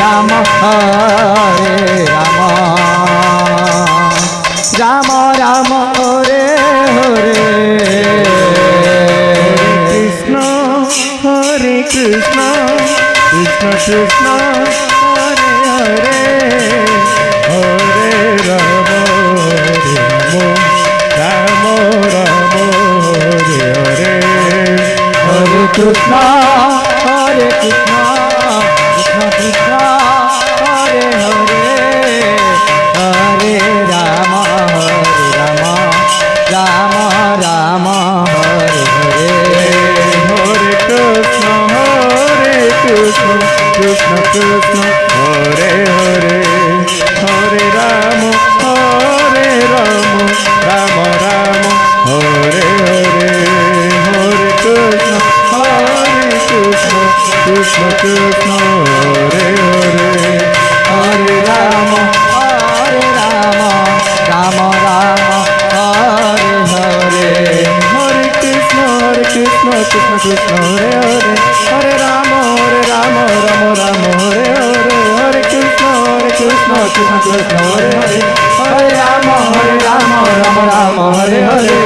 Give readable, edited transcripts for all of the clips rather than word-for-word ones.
Ram Ram Ram Hare Hare Krishna Hare Krishna Krishna Krishna Hare Hare Hare Ram Ram Ram Hare Hare Hare Krishna Hare Krishna Krishna Krishna Hare Hare Hare Ram Ram Ram Hare Hare Hare Krishna Krishna Krishna Hare Hare Hare Ram Ram Ram Hare Hare Hare Krishna Krishna Krishna Hare Hare Hare Ram Ram Ram Hare Hare Hare Krishna Krishna Krishna Hare Hare Hare Ram Ram Ram Hare Hare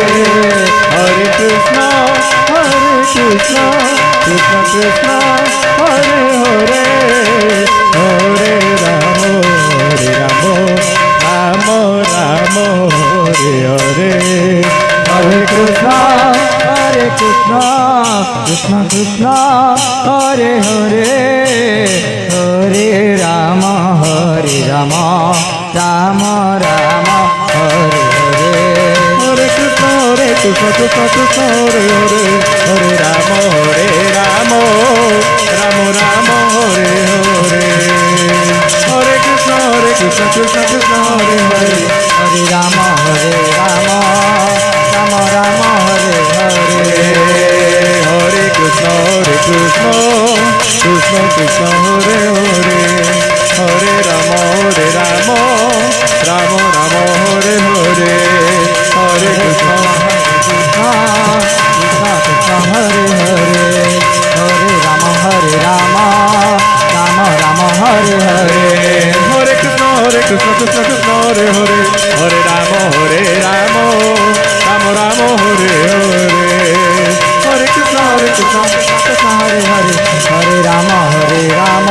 Hare Krishna Krishna Krishna Hare Hare Hare Ram Ram Ram Hare Hare Hare Krishna Krishna Krishna Hare Hare Hare Ram Ram Hare Hare Hare Krishna Krishna Krishna Hare Hare Hare Ram Ram Ram Hare Hare Hare Krishna Krishna Krishna Hare Hare Hare Ram Ram Ram Hare Hare Hare Krishna Krishna Krishna Hare Hare Hare Ram Ram Ram Hare Hare Hare Krishna Krishna Krishna Hare Hare Hare Ram Ram Ram Hare Hare Hare Krishna Krishna Krishna Hare Hare Hare Ram Ram Ram Hare Hare Hare Krishna Krishna Hare Hare Hare Ram Ram Ram Hare Hare Hare Krishna Krishna Hare Hare Hare Ram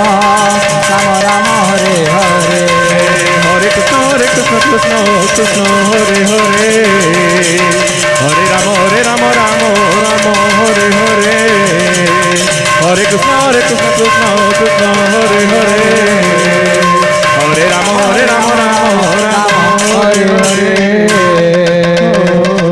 Ram Ram Hare Hare Hare Krishna Krishna Hare Hare Hare Ram Ram Hare Hare Hare Krishna Krishna Hare Hare